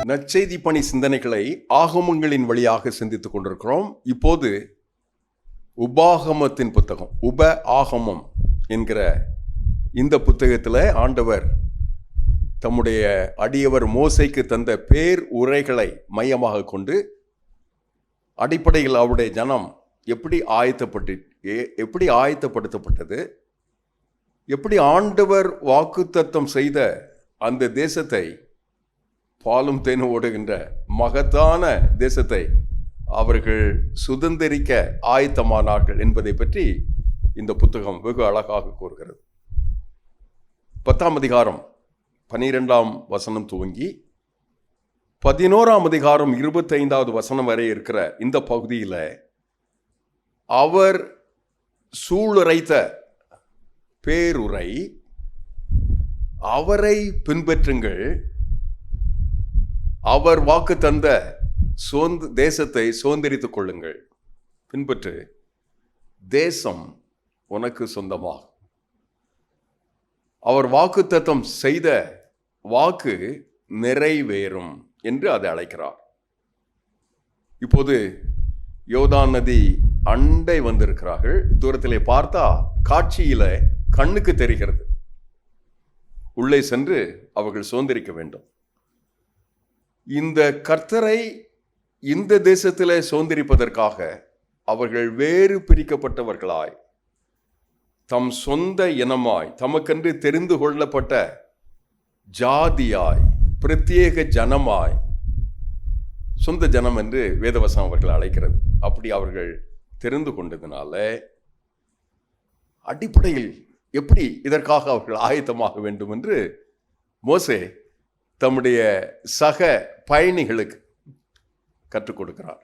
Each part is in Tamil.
நற்செய்தி பணி சிந்தனைகளை ஆகமங்களின் வழியாக சிந்தித்துக் கொண்டிருக்கிறோம். இப்போது உபாகமத்தின் புத்தகம், உப ஆகமம் என்கிற இந்த புத்தகத்தில் ஆண்டவர் தம்முடைய அடியவர் மோசைக்கு தந்த பேர் உரைகளை மையமாக கொண்டு அடிப்படையில் அவருடைய ஜனம் எப்படி ஆயத்தப்படுத்தப்பட்டது, எப்படி ஆண்டவர் வாக்குத்தத்தம் செய்த அந்த தேசத்தை, பாலும் தேனும் ஓடுகின்ற மகத்தான தேசத்தை அவர்கள் சுதந்திரிக்க ஆயத்தமானார்கள் என்பதை பற்றி இந்த புத்தகம் வெகு அழகாக கூறுகிறது. 10ஆம் அதிகாரம் 12ஆம் வசனம் துவங்கி 11ஆம் அதிகாரம் 25வது வசனம் வரை இருக்கிற இந்த பகுதியில் அவர் சூளுரைத்த பேருரை, அவரை பின்பற்றுங்கள், அவர் வாக்கு தந்த தேசத்தை சுதந்திரித்துக் கொள்ளுங்கள், பின்பற்று, தேசம் உனக்கு சொந்தமாகும். அவர் வாக்குத்தத்தம் செய்த வாக்கு நிறைவேறும் என்று அதை அழைக்கிறார். இப்போது யோர்தான் நதி அண்டை வந்திருக்கிறார்கள். தூரத்திலே பார்த்தா காட்சியில கண்ணுக்கு தெரிகிறது. உள்ளே சென்று அவர்கள் சுதந்திரிக்க வேண்டும். இந்த கர்த்தரை இந்த தேசத்தில் சுதந்திரிப்பதற்காக அவர்கள் வேறு பிரிக்கப்பட்டவர்களாய், தம் சொந்த இனமாய், தமக்கென்று தெரிந்து கொள்ளப்பட்ட ஜாதியாய், பிரத்யேக ஜனமாய், சொந்த ஜனம் என்று வேதவசம் அவர்கள் அழைக்கிறது. அப்படி அவர்கள் தெரிந்து கொண்டதுனால அடிப்படையில் எப்படி இதற்காக அவர்கள் ஆயத்தமாக வேண்டும் என்று மோசே தம்முடைய சக பயணிகளுக்கு கற்றுக் கொடுக்கிறார்.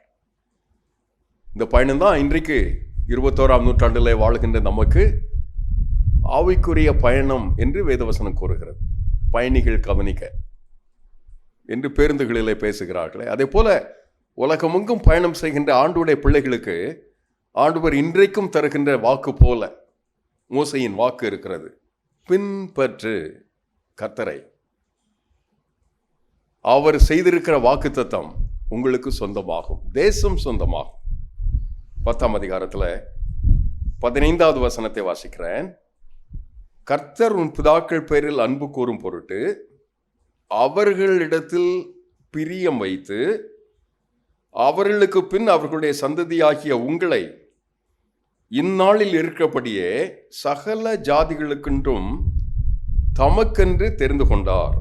இந்த பயணம்தான் இன்றைக்கு 21ஆம் நூற்றாண்டில் வாழ்கின்ற நமக்கு ஆவிக்குரிய பயணம் என்று வேதவசனம் கூறுகிறது. பயணிகள் கவனிக்க என்று பேருந்துகளிலே பேசுகிறார்களே, அதே போல உலகமெங்கும் பயணம் செய்கின்ற ஆண்டவருடைய பிள்ளைகளுக்கு ஆண்டவர் இன்றைக்கும் தருகின்ற வாக்கு போல மோசையின் வாக்கு இருக்கிறது. பின்பற்று கர்த்தரை, அவர் செய்திருக்கிற வாக்குத்தத்தம் உங்களுக்கு சொந்தமாகும், தேசம் சொந்தமாகும். 10ஆம் அதிகாரத்தில் 15வது வசனத்தை வாசிக்கிறேன். கர்த்தர் உன் பிதாக்கள் பேரில் அன்பு கூறும் பொருட்டு அவர்களிடத்தில் பிரியம் வைத்து அவர்களுக்கு பின் அவர்களுடைய சந்ததியாகிய உங்களை இந்நாளில் இருக்கிறபடியே சகல ஜாதிகளுக்கென்றும் தமக்கென்று தெரிந்து கொண்டார்.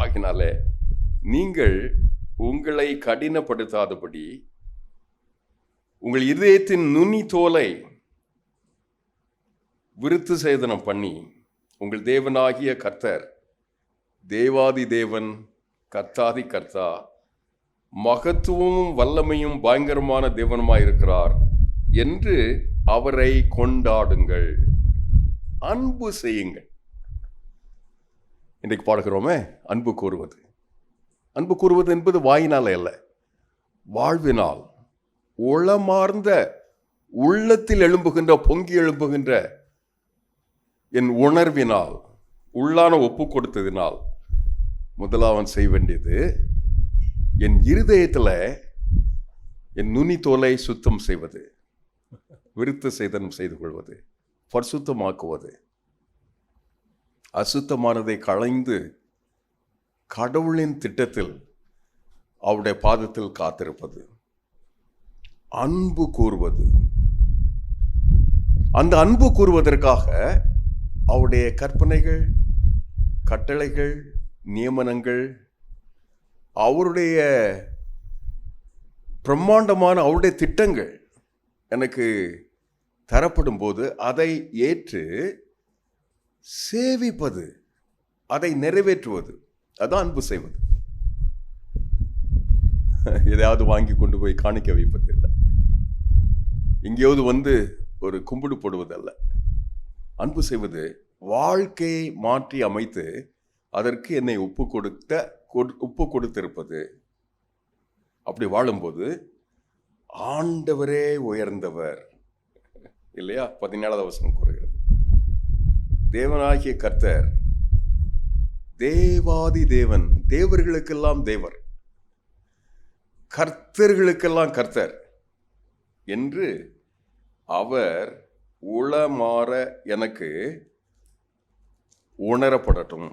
ஆகினாலே நீங்கள் உங்களை கடினப்படுத்தாதபடி உங்கள் இதயத்தின் நுனி தோலை விருத்து சேதனம் பண்ணி, உங்கள் தேவனாகிய கர்த்தர் தேவாதி தேவன், கர்த்தாதி கர்த்தா, மகத்துவமும் வல்லமையும் பயங்கரமான தேவனுமாயிருக்கிறார் என்று அவரை கொண்டாடுங்கள், அன்பு செய்யுங்கள். இன்றைக்கு பாடுகிறோமே அன்பு கூறுவது. அன்பு கூறுவது என்பது வாயினால் அல்ல, வாழ்வினால், உளமார்ந்த உள்ளத்தில் எழும்புகின்ற, பொங்கி எழும்புகின்ற என் உணர்வினால், உள்ளான ஒப்பு கொடுத்ததினால் முதலாவன் செய்ய வேண்டியது என் இருதயத்தில் என் நுனி தோலை சுத்தம் செய்வது, விருத்த சேதனம் செய்து கொள்வது, பரிசுத்தமாக்குவது, அசுத்தமானதை களைந்து கடவுளின் திட்டத்தில் அவருடைய பாதத்தில் காத்திருப்பது, அன்பு கூறுவது. அந்த அன்பு கூறுவதற்காக அவருடைய கற்பனைகள், கட்டளைகள், நியமனங்கள், அவருடைய பிரம்மாண்டமான அவருடைய திட்டங்கள் எனக்கு தரப்படும் போது அதை ஏற்று சேவிப்பது, அதை நிறைவேற்றுவது, அதான் அன்பு செய்வது. எதையாவது வாங்கி கொண்டு போய் காணிக்க வைப்பது இல்லை, எங்கேயாவது வந்து ஒரு கும்பிடு போடுவதல்ல. அன்பு செய்வது வாழ்க்கையை மாற்றி அமைத்து அதற்கு என்னை ஒப்பு கொடுத்திருப்பது. அப்படி வாழும்போது ஆண்டவரே உயர்ந்தவர் இல்லையா? 17வது வசனம் கூறுகிறது, தேவனாகிய கர்த்தர் தேவாதி தேவன், தேவர்களுக்கெல்லாம் தேவர், கர்த்தர்களுக்கெல்லாம் கர்த்தர் என்று அவர் உளமாற எனக்கு உணரப்படட்டும்.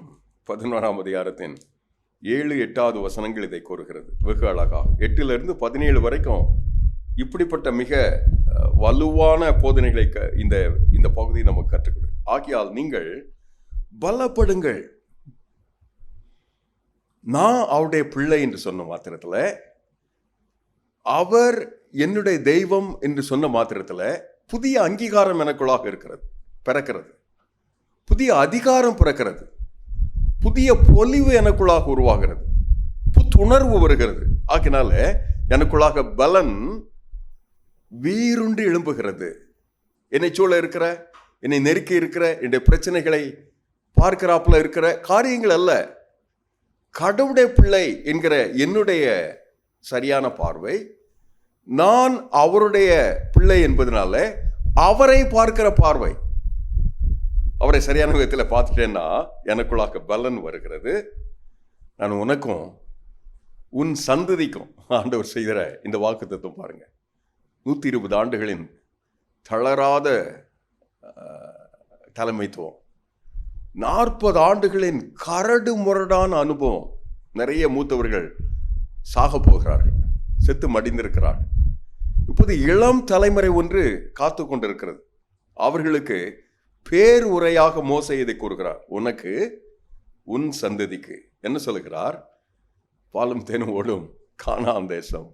11ஆம் அதிகாரத்தின் 7-8வது வசனங்கள் இதை கூறுகிறது வெகு அழகாக. 8 17 வரைக்கும் இப்படிப்பட்ட மிக வலுவான போதனைகளை இந்த பகுதியை நமக்கு கற்றுக்கொடு. ஆகையால் நீங்கள் பலப்படுங்கள். நான் அவருடைய பிள்ளை என்று சொன்ன மாத்திரத்தில், அவர் என்னுடைய தெய்வம் என்று சொன்ன மாத்திரத்தில் புதிய அங்கீகாரம் எனக்குள்ளாக பிறக்கிறது, புதிய அதிகாரம் பிறக்கிறது, புதிய பொலிவு எனக்குள்ளாக உருவாகிறது, புத்துணர்வு வருகிறது. ஆகினால எனக்குள்ளாக பலன் வீருண்டு எழும்புகிறது. என்னை சூழ இருக்கிற, என்னை நெருக்கி இருக்கிற என்னுடைய பிரச்சனைகளை பார்க்கிறாப்புல இருக்கிற காரியங்கள் அல்ல, கடவுளுடைய பிள்ளை என்கிற என்னுடைய சரியான பார்வை, நான் அவருடைய பிள்ளை என்பதனால அவரை பார்க்கிற பார்வை, அவரை சரியான விதத்தில் பார்த்துட்டேன்னா எனக்குள்ளாக பலன் வருகிறது. நான் உனக்கும் உன் சந்ததிக்கும் ஆண்டவர் செய்கிற இந்த வாக்குத்தத்தம் பாருங்க. 120 ஆண்டுகளின் தளராத தலைமைத்துவம், 40 ஆண்டுகளின் கரடு முரடான அனுபவம். நிறைய மூத்தவர்கள் சாக போகிறார்கள், செத்து மடிந்திருக்கிறார்கள். இப்போது இளம் தலைமுறை ஒன்று காத்து கொண்டிருக்கிறது. அவர்களுக்கு பேர் உரையாக மோசே இதை கூறுகிறார். உனக்கு உன் சந்ததிக்கு என்ன சொல்லுகிறார்? பாலும் தேனும் ஓடும் கானான் தேசம்.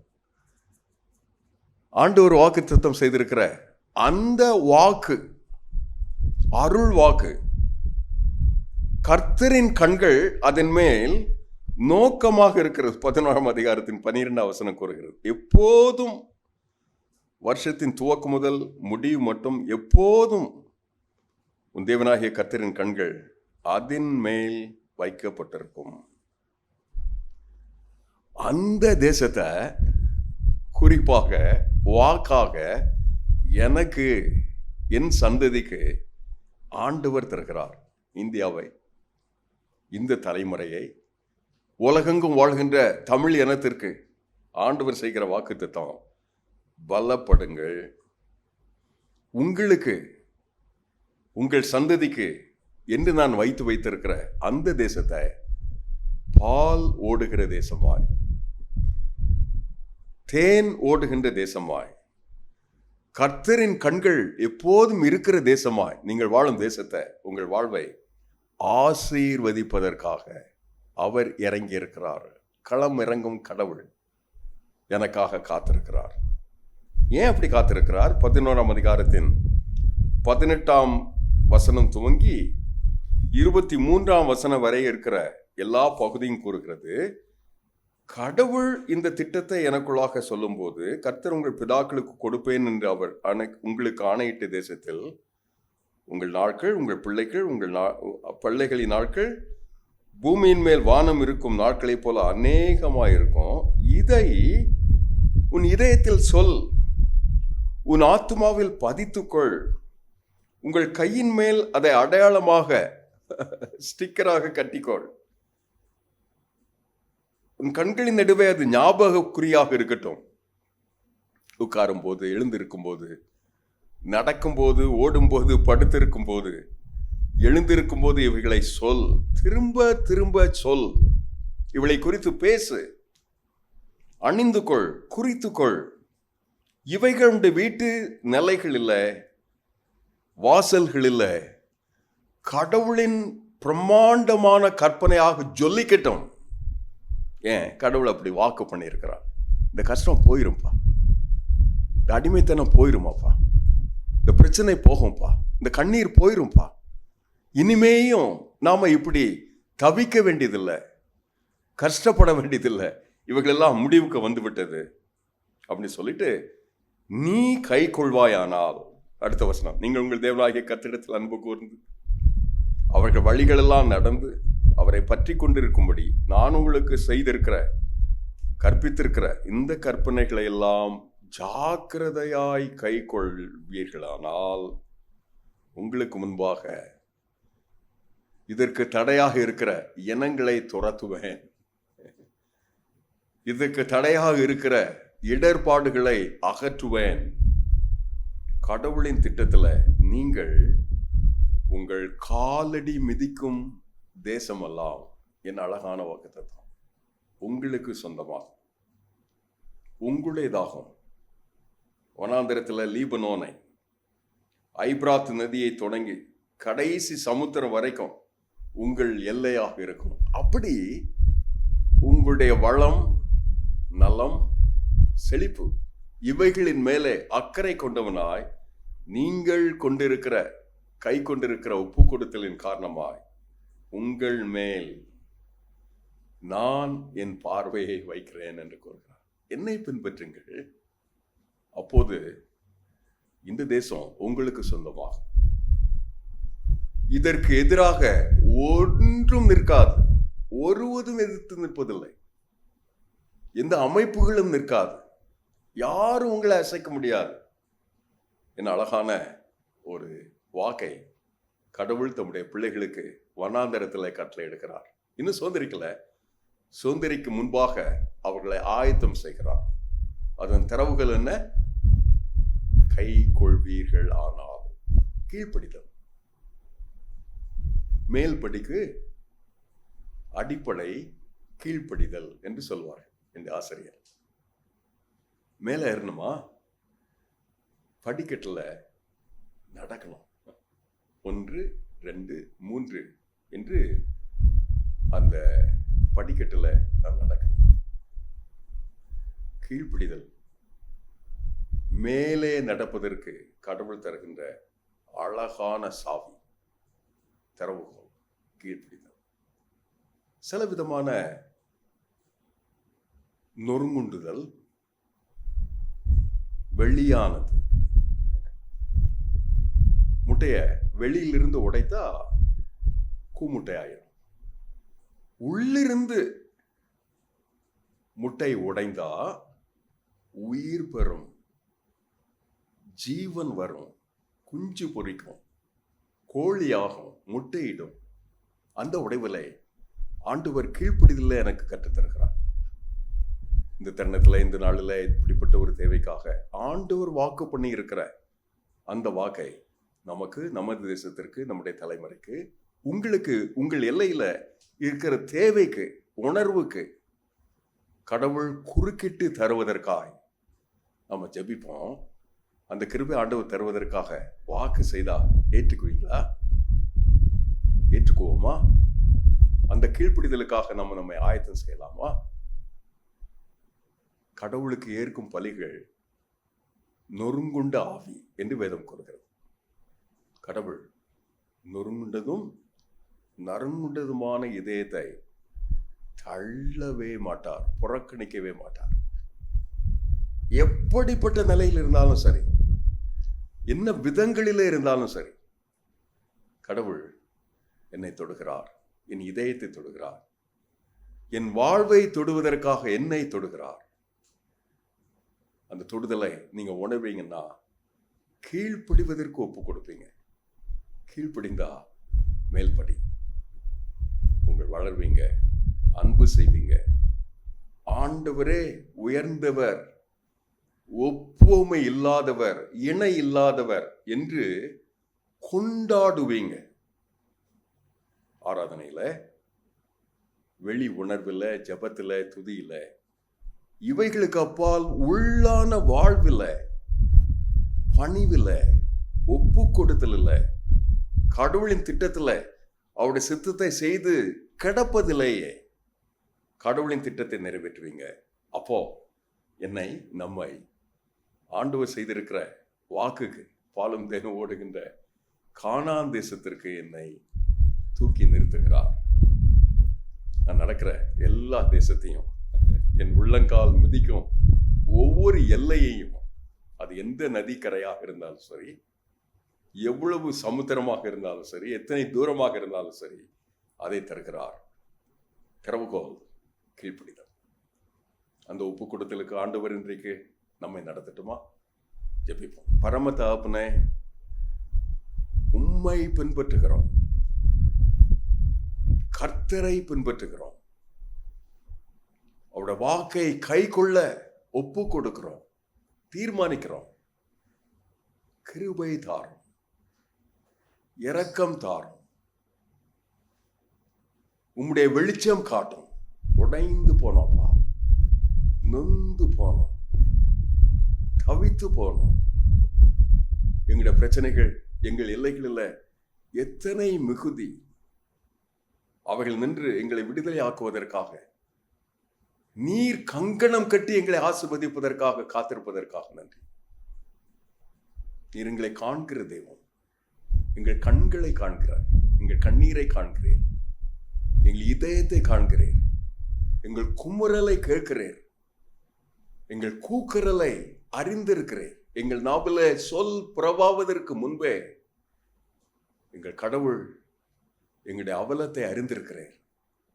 ஆண்டவர் வாக்குத்தத்தம் செய்திருக்கிற அந்த வாக்கு, அருள் வாக்கு, கர்த்தரின் கண்கள் அதன் மேல் நோக்கமாக இருக்கிறது. 11ஆம் அதிகாரத்தின் 12ஆம் வசனம் கூறுகிறது, எப்போதும் வருஷத்தின் துவக்கம் முதல் முடிவு மட்டும் எப்போதும் உன் தேவனாகிய கர்த்தரின் கண்கள் அதன் மேல் வைக்கப்பட்டிருக்கும். அந்த தேசத்தை குறிப்பாக வாக்காக எனக்கு, என் சந்ததிக்கு ஆண்டவர் தருகிறார். இந்தியாவை, இந்த தலைமுறையை, உலகெங்கும் வாழ்கின்ற தமிழ் இனத்திற்கு ஆண்டவர் செய்கிற வாக்குத்தத்தம், பலப்படுங்கள். உங்களுக்கு, உங்கள் சந்ததிக்கு என்று நான் வைத்திருக்கிற அந்த தேசத்தை பால் ஓடுகிற தேசமாய், தேன் ஓடுகின்ற தேசமாய், கர்த்தரின் கண்கள் எப்போதும் இருக்கிற தேசமாய் நீங்கள் வாழும் தேசத்தை, உங்கள் வாழ்வை ஆசீர்வதிப்பதற்காக அவர் இறங்கி இருக்கிறார். களம் இறங்கும் கடவுள் எனக்காக காத்திருக்கிறார். ஏன் அப்படி காத்திருக்கிறார்? 11ஆம் அதிகாரத்தின் 18ஆம் வசனம் துவங்கி 23ஆம் வசனம் வரை இருக்கிற எல்லா பகுதியும் கூறுகிறது. கடவுள் இந்த திட்டத்தை எனக்குள்ளாக சொல்லும் போது, கர்த்தர் உங்கள் பிதாக்களுக்கு கொடுப்பேன் என்று அவர் உங்களுக்கு ஆணையிட்ட தேசத்தில் உங்கள் நாட்கள், உங்கள் பிள்ளைகள், உங்கள் பிள்ளைகளின் நாட்கள் பூமியின் மேல் வானம் இருக்கும் நாட்களைப் போல அநேகமாயிருக்கும். இதை உன் இதயத்தில் சொல், உன் ஆத்துமாவில் பதித்துக்கொள், உங்கள் கையின் மேல் அதை அடையாளமாக ஸ்டிக்கராக கட்டிக்கொள், உன் கண்களின் நடுவே அது ஞாபகக்குறியாக இருக்கட்டும். உட்காரும் போது, எழுந்திருக்கும் போது, நடக்கும்போது, ஓடும்போது, படுத்திருக்கும் போது, எழுந்திருக்கும் போது இவைகளை சொல், திரும்ப திரும்ப சொல், இவளை குறித்து பேசு, அணிந்து கொள், குறித்துக்கொள். இவைகள் உடைய வீட்டு நிலைகள் இல்லை, வாசல்கள் இல்லை, கடவுளின் பிரம்மாண்டமான கற்பனையாக ஜொலிக்கட்டும். ஏன் கடவுள் அப்படி வாக்கு பண்ணியிருக்கிறார்? இந்த கஷ்டம் போயிரும்பா, இந்த அடிமைத்தனம் போயிருமாப்பா, இந்த பிரச்சனை போகும்பா, இந்த கண்ணீர் போயிரும்பா, இனிமேயும் நாம இப்படி தவிக்க வேண்டியதில்லை, கஷ்டப்பட வேண்டியதில்லை, இவைகளெல்லாம் முடிவுக்கு வந்து விட்டது அப்படின்னு சொல்லிட்டு, நீ கை கொள்வாயானால், அடுத்த வசனம், நீங்கள் உங்கள் தேவனாகிய கர்த்தரிடத்தில் அன்பு கூர்ந்து அவர்கள் வழிகளெல்லாம் நடந்து அவரை பற்றி கொண்டிருக்கும்படி நான் உங்களுக்கு செய்திருக்கிற, கற்பித்திருக்கிற இந்த கற்பனைகளை எல்லாம் ஜாக்கிரதையாய் கை கொள்வீர்களானால் உங்களுக்கு முன்பாக இதற்கு தடையாக இருக்கிற இனங்களை துரத்துவேன். இதற்கு தடையாக இருக்கிற இடர்பாடுகளை அகற்றுவேன். கடவுளின் திட்டத்தில் நீங்கள் உங்கள் காலடி மிதிக்கும் தேசமெல்லாம் என் அழகான வாக்குத்தத்தம் உங்களுக்கு சொந்தமாகும், உங்களுடையதாகும். வனாந்திரத்தில் லீபனோனை, ஐப்ராத் நதியை தொடங்கி கடைசி சமுத்திரம் வரைக்கும் உங்கள் எல்லையாக இருக்கும். அப்படி உங்களுடைய வளம், நலம், செழிப்பு இவைகளின் மேலே அக்கறை கொண்டவனாய் நீங்கள் கொண்டிருக்கிற கை கொண்டிருக்கிற ஒப்பு கொடுத்தலின் காரணமாய் உங்கள் மேல் நான் என் பார்வையை வைக்கிறேன் என்று கூறுகிறார். என்னை பின்பற்றுங்கள், அப்போது இந்த தேசம் உங்களுக்கு சொந்தமாகும். இதற்கு எதிராக ஒன்றும் நிற்காது, ஒருவதும் எதிர்த்து நிற்பதில்லை, எந்த அமைப்புகளும் நிற்காது, யாரும் உங்களை அசைக்க முடியாது. என்ன அழகான ஒரு வாக்கை கடவுள் தம்முடைய பிள்ளைகளுக்கு வனாந்தரத்தில் கட்டளை எடுக்கிறார். இன்னும் சுதந்திரிக்கல, சுதந்திரிக்கு முன்பாக அவர்களை ஆயத்தம் செய்கிறார். அதன் தரவுகள் என்ன? கை கொள்வீர்கள் ஆனால் கீழ்ப்படிதல். மேல் படிக்கு அடிப்படை கீழ்ப்படிதல் என்று சொல்வார்கள் இந்த ஆசிரியர். மேல ஏறணுமா, படிக்கட்டுல நடக்கணும். 1, 2, 3 என்று அந்த படிக்கட்டுல நடக்கணும். கீழ்ப்படிதல் மேலே நடப்பதற்கு கடவுள் தருகின்ற அழகான சாவி, திறவுகோல் கீழ்ப்படிதல். சில விதமான நொறுங்குண்டுதல் வெளியானது. முட்டைய வெளியிலிருந்து உடைத்தா கூமுட்டை ஆயிரும். உள்ளிருந்து முட்டை உடைந்தா உயிர் பெறும், ஜீவன் வரும், குஞ்சு பொரிக்கும், கோழியாகும், முட்டையிடும். அந்த உடைவுல ஆண்டவர் கீழ்ப்படிதல எனக்கு கற்றுத்தருகிறார். இந்த தருணத்தில், இந்த நாளில் இப்படிப்பட்ட ஒரு தேவைக்காக ஆண்டவர் வாக்கு பண்ணி இருக்கிற அந்த வாக்கை நமக்கு, நமது தேசத்திற்கு, நம்முடைய தலைமுறைக்கு, உங்களுக்கு, உங்கள் எல்லையில இருக்கிற தேவைக்கு, உணர்வுக்கு கடவுள் குறுக்கிட்டு தருவதற்காக நம்ம ஜெபிப்போம். அந்த கிருபை ஆண்டவர் தருவதற்காக வாக்கு செய்தா ஏற்றுக்குவீங்களா? ஏற்றுக்குவோமா? அந்த கீழ்ப்படிதலுக்காக நம்மை ஆயத்தம் செய்யலாமா? கடவுளுக்கு ஏற்கும் பலிகள் நொறுங்குண்ட ஆவி என்று வேதம் கூறுகிறது. கடவுள் நொறுங்குண்டதும் நறுங்குண்டதுமான இதயத்தை தள்ளவே மாட்டார், புறக்கணிக்கவே மாட்டார். எப்படிப்பட்ட நிலையில் இருந்தாலும் சரி, என்ன விதங்களிலே இருந்தாலும் சரி, கடவுள் என்னை தொடுகிறார், என் இதயத்தை தொடுகிறார், என் வாழ்வை தொடுவதற்காக என்னை தொடுகிறார். அந்த தொடுதலை நீங்க உணர்வீங்கன்னா கீழ்ப்படிவதற்கு ஒப்பு கொடுப்பீங்க. கீழ்ப்படிந்தா மேல்படி உங்கள் வளர்வீங்க, அன்பு செய்வீங்க. ஆண்டவரே உயர்ந்தவர், ஒப்புமை இல்லாதவர், இணை இல்லாதவர் என்று கொண்டாடுவீங்க. ஆராதனையில, வெளி உணர்வில், ஜபத்தில், துதியில, இவைகளுக்கு அப்பால் உள்ளான வாழ்வில், பணிவில், ஒப்பு கொடுத்தல், கடவுளின் திட்டத்தில் அவருடைய சித்தத்தை செய்து கிடப்பதிலேயே கடவுளின் திட்டத்தை நிறைவேற்றுவீங்க. அப்போ என்னை, நம்மை ஆண்டவர் செய்திருக்கிற வாக்குக்கு, பாலும் தேனும் ஓடுகின்ற கானான் தேசத்திற்கு என்னை தூக்கி நிறுத்துகிறார். நான் நடக்கிற எல்லா தேசத்தையும், என் உள்ளங்கால் மிதிக்கும் ஒவ்வொரு எல்லையையும், அது எந்த நதிக்கரையாக இருந்தாலும் சரி, எவ்வளவு சமுத்திரமாக இருந்தாலும் சரி, எத்தனை தூரமாக இருந்தாலும் சரி, அதை தருகிறார். திறவுகோல் கீழ்ப்படிதல். அந்த ஒப்பு கொடுத்தலுக்கு ஆண்டவர் இன்றைக்கு நம்மை நடத்தட்டுமா? ஜெபிப்போம். பரம தகப்பனே, உம்மை பின்பற்றுகிறோம். கர்த்தரை பின்பற்றுகிறோம். அவருடைய வாக்கை கை கொள்ள ஒப்பு கொடுக்கிறோம், தீர்மானிக்கிறோம். கிருபை தாரும், இரக்கம் தாரும், உம்முடைய வெளிச்சம் காட்டும். உடைந்து போனோம்ப்பா, நொந்து போனோம், தவித்து போனோம். எங்களுடைய பிரச்சனைகள் எங்கள் எல்லைகளில் எத்தனை மிகுதி. அவைகள் நின்று எங்களை விடுதலை ஆக்குவதற்காக, நீர் கங்கணம் கட்டி எங்களை ஆசீர்வதிப்பதற்காக காத்திருப்பதற்காக நன்றி. நீர் எங்களை காண்கிற தெய்வம். எங்கள் கண்களை காண்கிறார், எங்கள் கண்ணீரை காண்கிறேன், எங்கள் இதயத்தை காண்கிறேன், எங்கள் குமுறலை கேட்கிறேன், எங்கள் கூக்குரலை அறிந்திருக்கிறேன். எங்கள் நாவல சொல் புறவாவதற்கு முன்பே எங்கள் கடவுள் எங்களுடைய அவலத்தை அறிந்திருக்கிறேன்.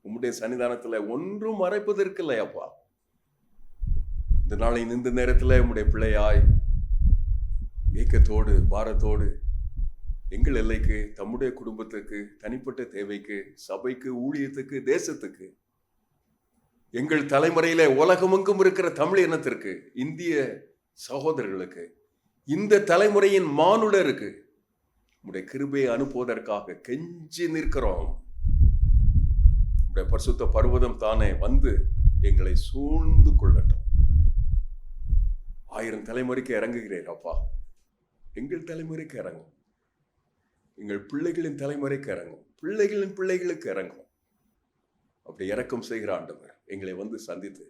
உம்முடைய சன்னிதானத்தில் ஒன்றும் மறைப்பதற்கு இல்லையாப்பா. இந்த நாளின் இந்த நேரத்தில் உம்முடைய பிள்ளையாய் ஏக்கத்தோடு பாரத்தோடு எங்கள் எல்லைக்கு, தம்முடைய குடும்பத்துக்கு, தனிப்பட்ட தேவைக்கு, சபைக்கு, ஊழியத்துக்கு, தேசத்துக்கு, எங்கள் தலைமுறையில உலகமெங்கும் இருக்கிற தமிழ் இனத்திற்கு, இந்திய சகோதரர்களுக்கு, இந்த தலைமுறையின் மானுடருக்கு உடைய கிருபையை அனுப்புவதற்காக கெஞ்சி நிற்கிறோம். உடைய பரிசுத்த பர்வதம் தானே வந்து எங்களை சூழ்ந்து கொள்ளட்டும். 1000 தலைமுறைக்கு இறங்குகிறேன் அப்பா. எங்கள் தலைமுறைக்கு இறங்கும், எங்கள் பிள்ளைகளின் தலைமுறைக்கு இறங்கும், பிள்ளைகளின் பிள்ளைகளுக்கு இறங்கும். அப்படி இறக்கம் செய்கிற ஆண்டவர் எங்களை வந்து சந்தித்து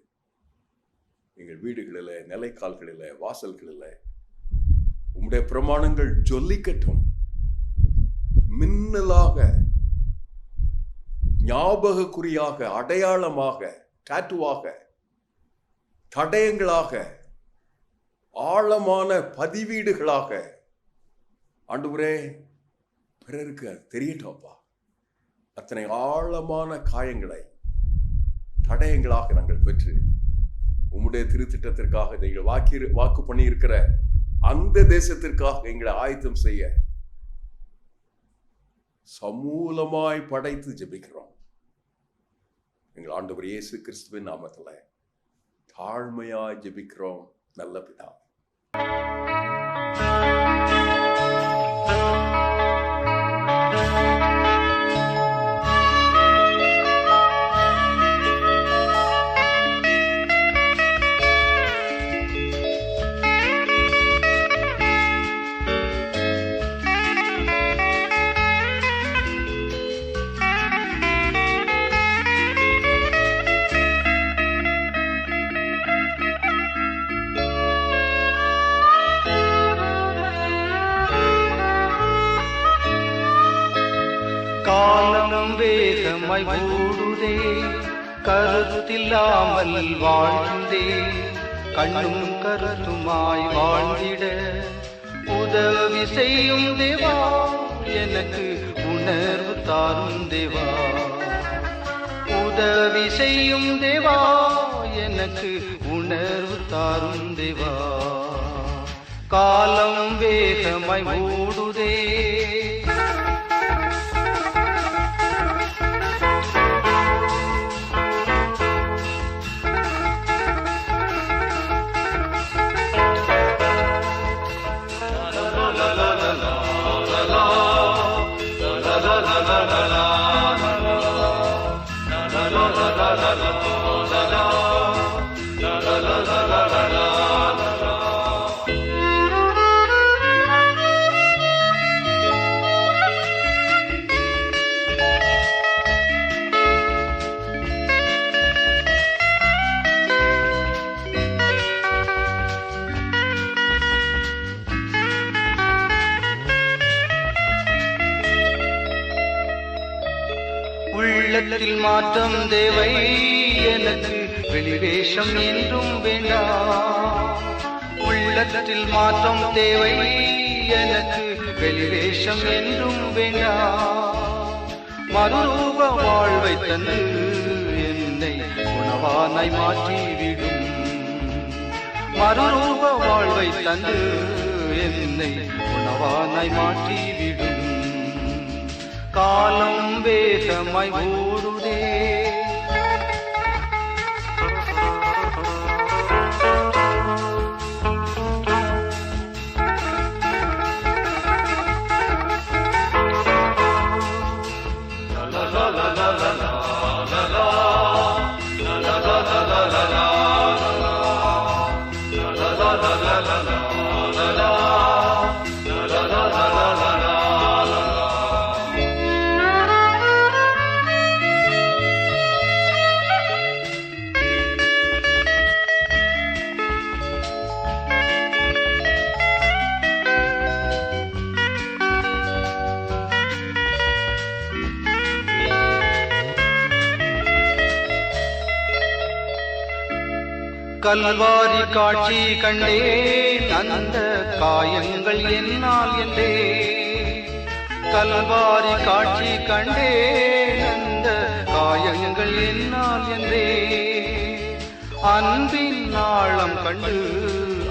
எங்கள் வீடுகளில், நிலைக்கால்களில், வாசல்களில் உம்முடைய பிரமாணங்கள் ஜொலிக்கட்டும். மின்னலாக, ஞாபக குறியாக, அடையாளமாக, டாட்டுவாக, தடயங்களாக, ஆழமான பதிவீடுகளாக ஆண்டவரே பிறருக்கு தெரியட்டோப்பா. அத்தனை ஆழமான காயங்களை தடயங்களாக நாங்கள் பெற்று உம்முடைய திருத்திட்டத்திற்காக நீங்கள் வாக்கு பண்ணி இருக்கிற அந்த தேசத்திற்காக எங்களை ஆயத்தம் செய்ய சமூலமாய் படைத்து ஜெபிக்கிறோம். எங்கள் ஆண்டவர் இயேசு கிறிஸ்துவின் நாமத்தில் தாழ்மையாய் ஜெபிக்கிறோம் நல்ல பிதா. காலம் வேகமாய் ஓடுதே, கருத்தில்லாமல் வாழ்ந்தே, கண்ணும் கருத்துமாய் வாழ்ந்திட உதவி செய்யும் தேவா, எனக்கு உணர்வு தாரும் தேவா. உதவி செய்யும் தேவா, எனக்கு உணர்வு தாரும் தேவா. காலம் வேகமாய் ஓடுதே, உள்ளத்தில் மாற்றம் தேவை எனக்கு, வெளிவேஷம் என்றும் வேண்டாம். உள்ளத்தில் மாற்றம் தேவை எனக்கு, வெளிவேஷம் என்றும் வேண்டாம். மறுரூப வாழ்வை தந்து என்னை உணவானாய் மாற்றிவிடும். மறுரூப வாழ்வை தந்து என்னை உணவானாய் மாற்றிவிடும். காலம் வேகமாய் ஓடுதே. கல்வாரி காட்சி கண்டேன், அந்த காயங்கள் என்னால் என்றே. கல்வாரி காட்சி கண்டேன், அந்த காயங்கள் என்னால் என்றே. அன்பின் ஆழம் கண்டு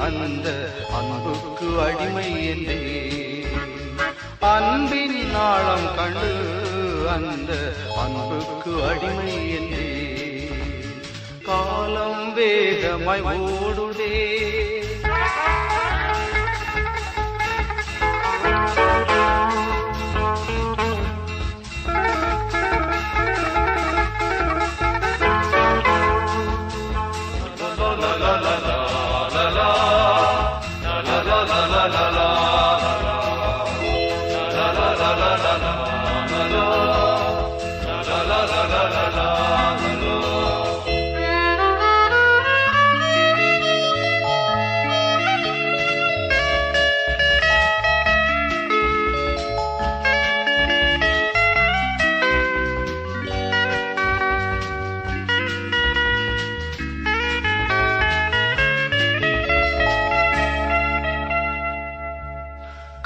அந்த அன்புக்கு அடிமை என்றே. அன்பின் ஆழம் கண்டு அந்த அன்புக்கு அடிமை என்றே. காலம் வேகமாய் ஓடுதே.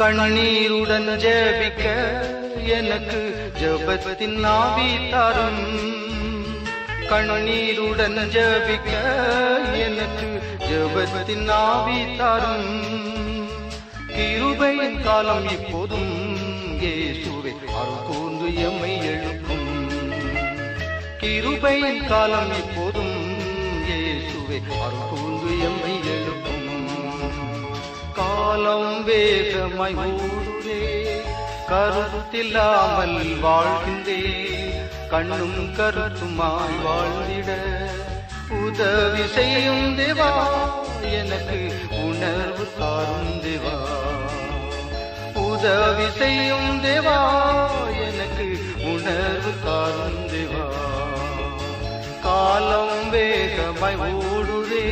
கண்ணீருடன் ஜெபிக்க எனக்கு ஜெபத்தின் ஆவி தாரும். கண்ணீருடன் ஜெபிக்க எனக்கு ஜெபத்தின் ஆவி தாரும். கிருபையின் காலம் இப்போதும் இயேசுவே அருள் கூர்ந்து எம்மை எழுப்பும். கிருபையின் காலம் இப்போதும் இயேசுவே அருள் கூர்ந்து எம்மை எழுப்பும். காலம் வேகமாய் ஓடுதே, கருத்தில்லாமல் வாழ்கின்றே. கண்ணும் கருத்துமாய் வாழ்ந்திட உதவி செய்யும் தேவா, எனக்கு உணர்வு தாரும் தேவா. உதவி செய்யும் தேவா, எனக்கு உணர்வு தாரும் தேவா. காலம் வேகமாய் ஓடுதே.